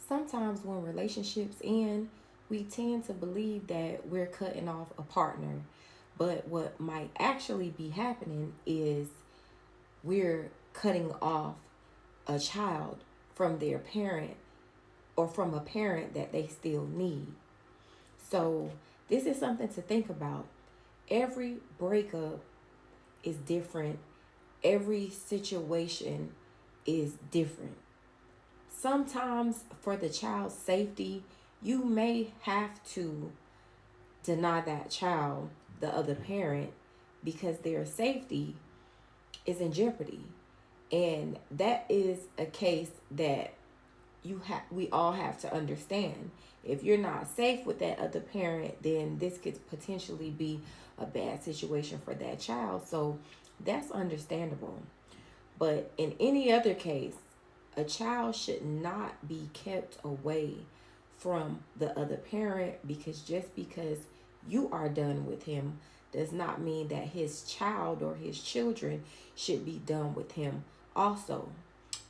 Sometimes when relationships end, we tend to believe that we're cutting off a partner. But what might actually be happening is we're cutting off a child from their parent or from a parent that they still need. So, this is something to think about. Every breakup is different, every situation is different. Sometimes, for the child's safety, you may have to deny that child the other parent because their safety is in jeopardy. And that is a case that we all have to understand. If you're not safe with that other parent, then this could potentially be a bad situation for that child. So that's understandable. But in any other case, a child should not be kept away from the other parent, because just because you are done with him does not mean that his child or his children should be done with him also.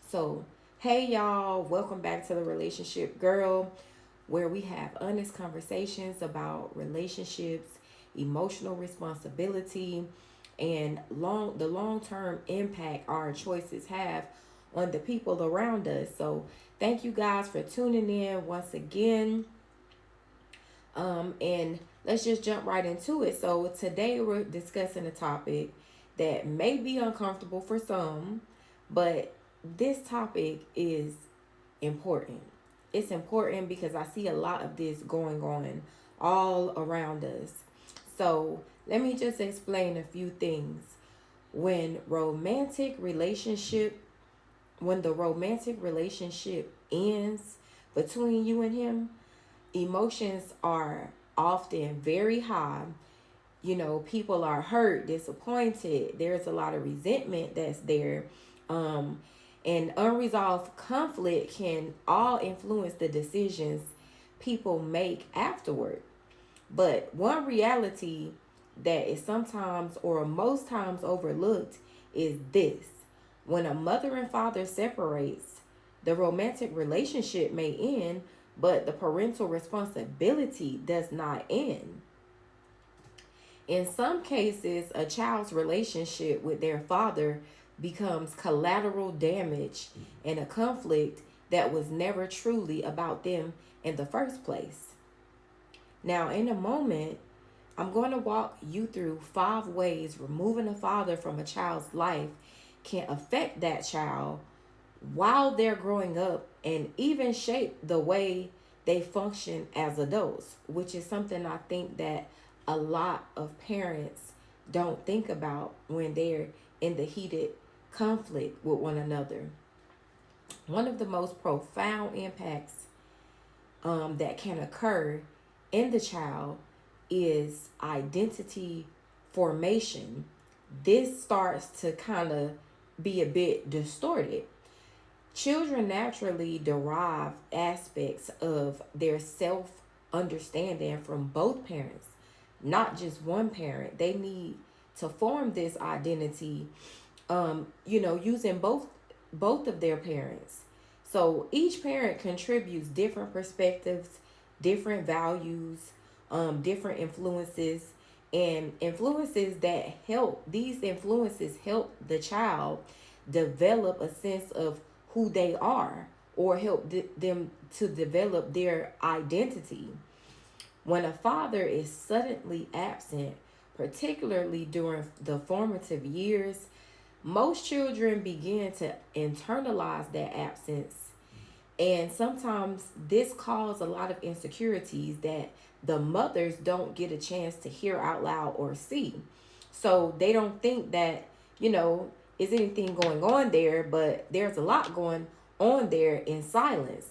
So, hey y'all, welcome back to the Relationship Girl, where we have honest conversations about relationships, emotional responsibility, and the long-term impact our choices have on the people around us. So, thank you guys for tuning in once again. And let's just jump right into it. So, today we're discussing a topic that may be uncomfortable for some, but this topic is important. It's important because I see a lot of this going on all around us. So, let me just explain a few things. When romantic relationship when the romantic relationship ends between you and him, emotions are often very high. You know, people are hurt, disappointed. There's a lot of resentment that's there. Um, and unresolved conflict can all influence the decisions people make afterward. But one reality that is sometimes or most times overlooked is this: when a mother and father separates, the romantic relationship may end, but the parental responsibility does not end. In some cases, a child's relationship with their father becomes collateral damage and a conflict that was never truly about them in the first place. Now, in a moment, I'm going to walk you through 5 ways removing a father from a child's life can affect that child while they're growing up and even shape the way they function as adults, which is something I think that a lot of parents don't think about when they're in the heated conflict with one another. One of the most profound impacts that can occur in the child is identity formation. This starts to kind of be a bit distorted. Children naturally derive aspects of their self understanding from both parents, not just one parent. They need to form this identity, using both of their parents. So each parent contributes different perspectives, different values, different influences, and influences that help these influences help the child develop a sense of who they are, or help them to develop their identity. When a father is suddenly absent, particularly during the formative years, most children begin to internalize that absence. And sometimes this causes a lot of insecurities that the mothers don't get a chance to hear out loud or see. So they don't think that, is anything going on there, but there's a lot going on there in silence.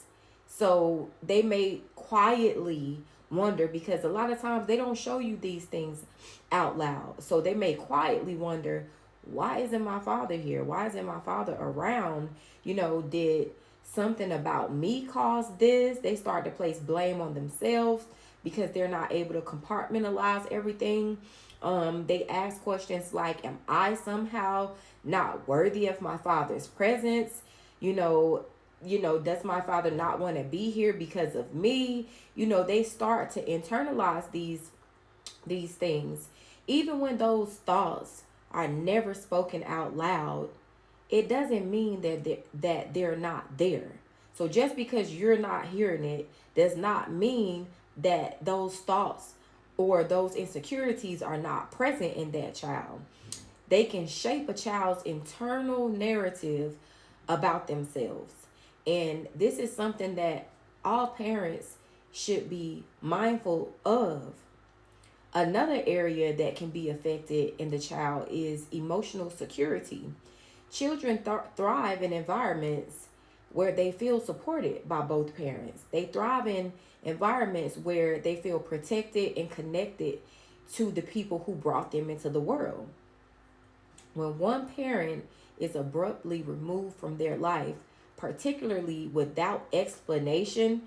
So they may quietly wonder, because a lot of times they don't show you these things out loud. So they may quietly wonder, why isn't my father here? Why isn't my father around? Did something about me cause this? They start to place blame on themselves because they're not able to compartmentalize everything. They ask questions like, am I somehow not worthy of my father's presence? You know, does my father not want to be here because of me? They start to internalize these things. Even when those thoughts are never spoken out loud, it doesn't mean that they're not there. So just because you're not hearing it does not mean that those thoughts or those insecurities are not present in that child. They can shape a child's internal narrative about themselves. And this is something that all parents should be mindful of. Another area that can be affected in the child is emotional security. Children thrive in environments where they feel supported by both parents. They thrive in environments where they feel protected and connected to the people who brought them into the world. When one parent is abruptly removed from their life, particularly without explanation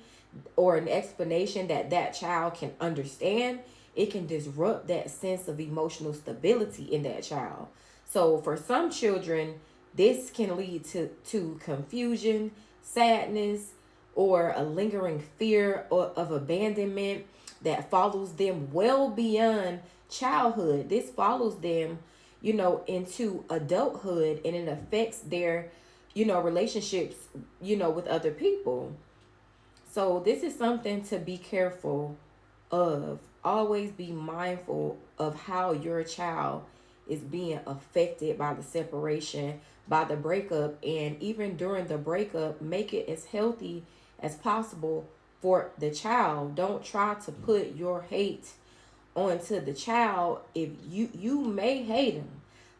or an explanation that child can understand, it can disrupt that sense of emotional stability in that child. So for some children, this can lead to confusion, sadness, or a lingering fear of abandonment that follows them well beyond childhood. This follows them, into adulthood, and it affects their, relationships, with other people. So this is something to be careful of. Always be mindful of how your child is being affected by the separation, by the breakup, and even during the breakup, make it as healthy as possible for the child. Don't try to put your hate onto the child. If you may hate him,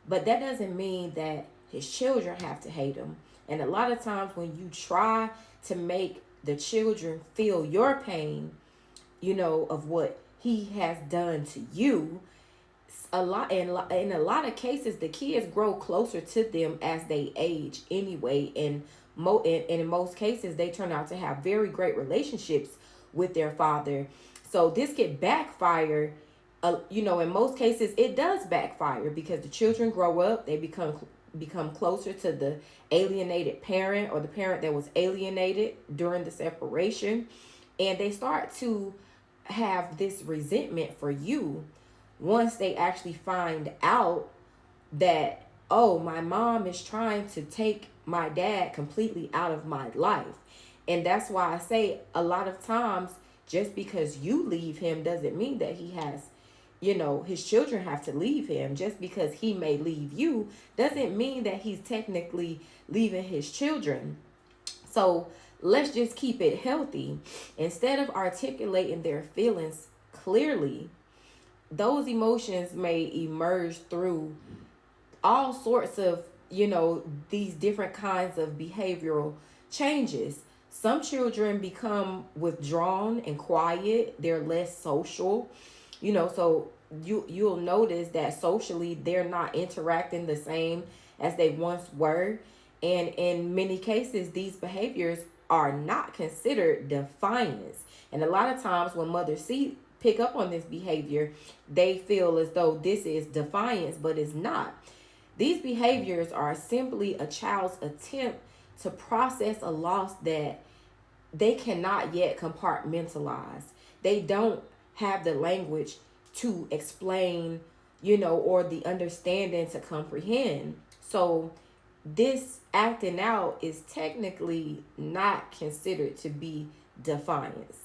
but that doesn't mean that his children have to hate him. And a lot of times when you try to make the children feel your pain, of what he has done to you, in a lot of cases the kids grow closer to them as they age anyway, and in most cases they turn out to have very great relationships with their father. So this could backfire. In most cases it does backfire because the children grow up, they become closer to the alienated parent or the parent that was alienated during the separation, and they start to have this resentment for you once they actually find out that, oh, my mom is trying to take my dad completely out of my life. And that's why I say a lot of times, just because you leave him doesn't mean that he has, his children have to leave him. Just because he may leave you doesn't mean that he's technically leaving his children. So let's just keep it healthy. Instead of articulating their feelings clearly, those emotions may emerge through all sorts of, these different kinds of behavioral changes. Some children become withdrawn and quiet. They're less social, so you'll notice that socially they're not interacting the same as they once were. And in many cases, these behaviors are not considered defiance. And a lot of times when mothers pick up on this behavior, they feel as though this is defiance, but it's not. These behaviors are simply a child's attempt to process a loss that they cannot yet compartmentalize. They don't have the language to explain, or the understanding to comprehend. So this acting out is technically not considered to be defiance.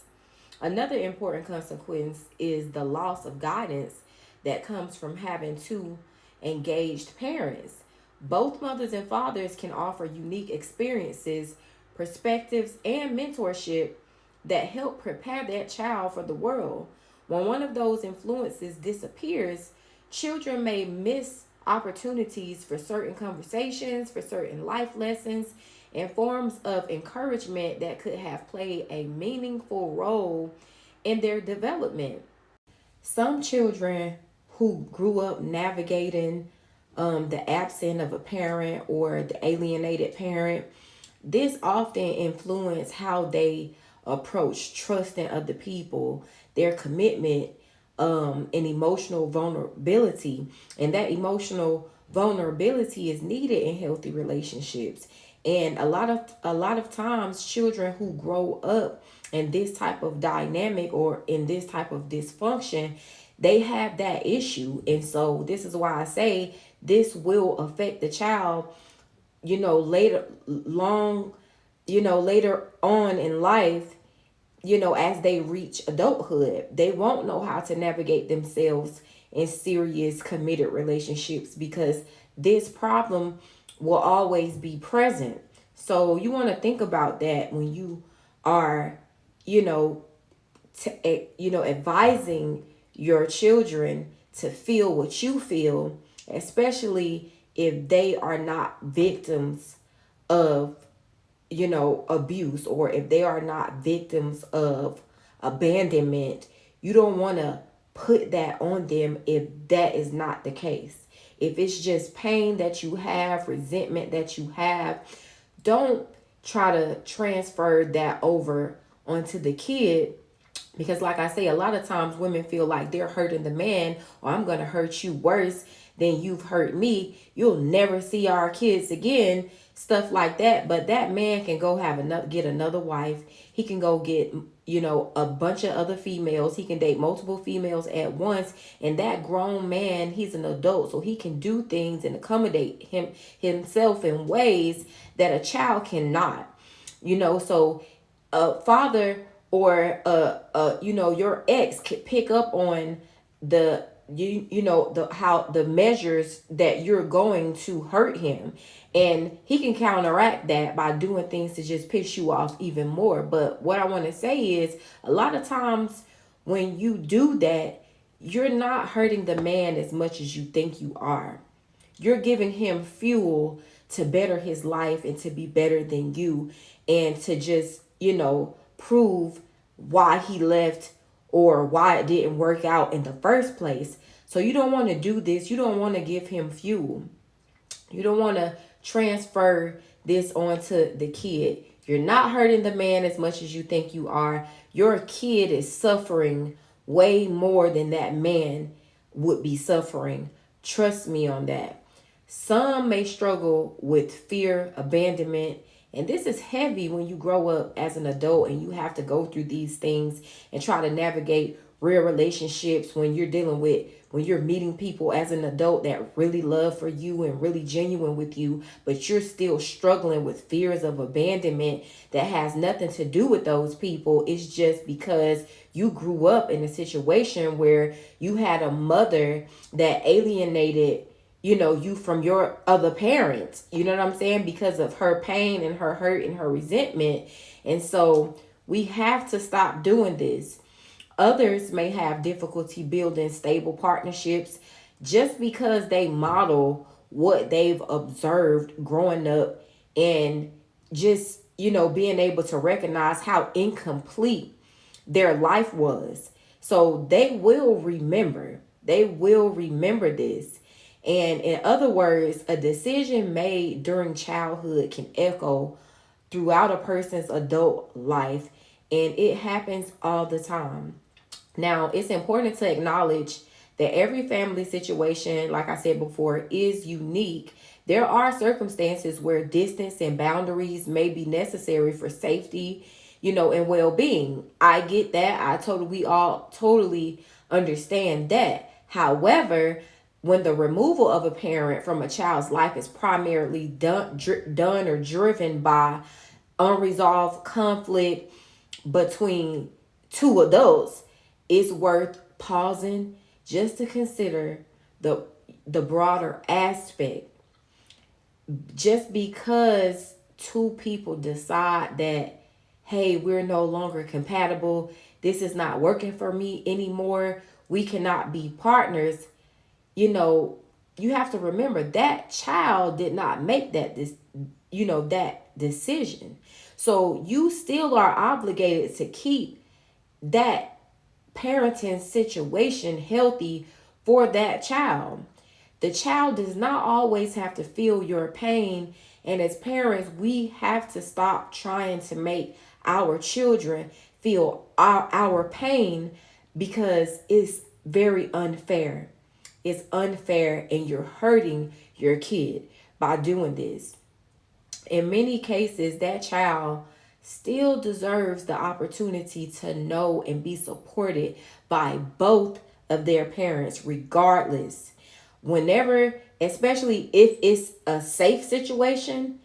Another important consequence is the loss of guidance that comes from having two engaged parents. Both mothers and fathers can offer unique experiences, perspectives, and mentorship that help prepare that child for the world. When one of those influences disappears, children may miss opportunities for certain conversations, for certain life lessons, and forms of encouragement that could have played a meaningful role in their development. Some children who grew up navigating the absence of a parent or the alienated parent, this often influence how they approach trusting other people, their commitment, and emotional vulnerability. And that emotional vulnerability is needed in healthy relationships. And a lot of times children who grow up in this type of dynamic or in this type of dysfunction, they have that issue. And so this is why I say this will affect the child, later, long, later on in life, as they reach adulthood. They won't know how to navigate themselves in serious committed relationships because this problem will always be present. So you want to think about that when you are, you know, advising your children to feel what you feel, especially if they are not victims of abuse, or if they are not victims of abandonment. You don't want to put that on them if that is not the case. If it's just pain that you have, resentment that you have, don't try to transfer that over onto the kid, because like I say, a lot of times women feel like they're hurting the man, or I'm going to hurt you worse than you've hurt me. You'll never see our kids again, stuff like that. But that man can go get another wife. He can go get, a bunch of other females. He can date multiple females at once. And that grown man, he's an adult, so he can do things and accommodate himself in ways that a child cannot. So a father or your ex could pick up on the the how the measures that you're going to hurt him, and he can counteract that by doing things to just piss you off even more. But what I want to say is, a lot of times when you do that, you're not hurting the man as much as you think you are. You're giving him fuel to better his life and to be better than you, and to just, prove why he left or why it didn't work out in the first place. So you don't want to do this. You don't want to give him fuel. You don't want to transfer this onto the kid. You're not hurting the man as much as you think you are. Your kid is suffering way more than that man would be suffering. Trust me on that. Some may struggle with fear, abandonment, and this is heavy when you grow up as an adult and you have to go through these things and try to navigate real relationships when you're meeting people as an adult that really love for you and really genuine with you, but you're still struggling with fears of abandonment that has nothing to do with those people. It's just because you grew up in a situation where you had a mother that alienated you from your other parents, you know what I'm saying, because of her pain and her hurt and her resentment. And so we have to stop doing this. Others may have difficulty building stable partnerships just because they model what they've observed growing up, and just, being able to recognize how incomplete their life was. So they will remember. They will remember this. And in other words, a decision made during childhood can echo throughout a person's adult life, and it happens all the time. Now, it's important to acknowledge that every family situation, like I said before, is unique. There are circumstances where distance and boundaries may be necessary for safety, and well-being. I get that. We all totally understand that. However, when the removal of a parent from a child's life is primarily done or driven by unresolved conflict between two adults, it's worth pausing just to consider the broader aspect. Just because two people decide that, hey, we're no longer compatible, this is not working for me anymore, we cannot be partners, you have to remember that child did not make that decision. So you still are obligated to keep that parenting situation healthy for that child. The child does not always have to feel your pain. And as parents, we have to stop trying to make our children feel our pain, because it's very unfair. It's unfair, and you're hurting your kid by doing this. In many cases, that child still deserves the opportunity to know and be supported by both of their parents, regardless. Whenever, especially if it's a safe situation,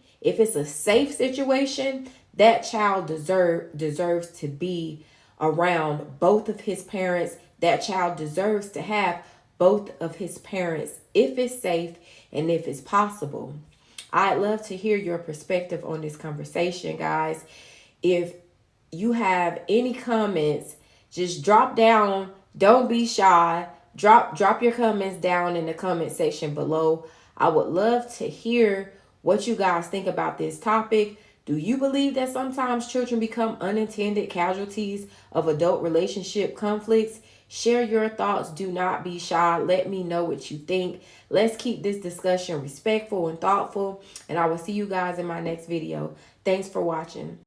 that child deserves to be around both of his parents. That child deserves to have both of his parents if it's safe and if it's possible. I'd love to hear your perspective on this conversation, guys. If you have any comments, just drop down. Don't be shy. Drop your comments down in the comment section below. I would love to hear what you guys think about this topic. Do you believe that sometimes children become unintended casualties of adult relationship conflicts? Share your thoughts. Do not be shy. Let me know what you think. Let's keep this discussion respectful and thoughtful. And I will see you guys in my next video. Thanks for watching.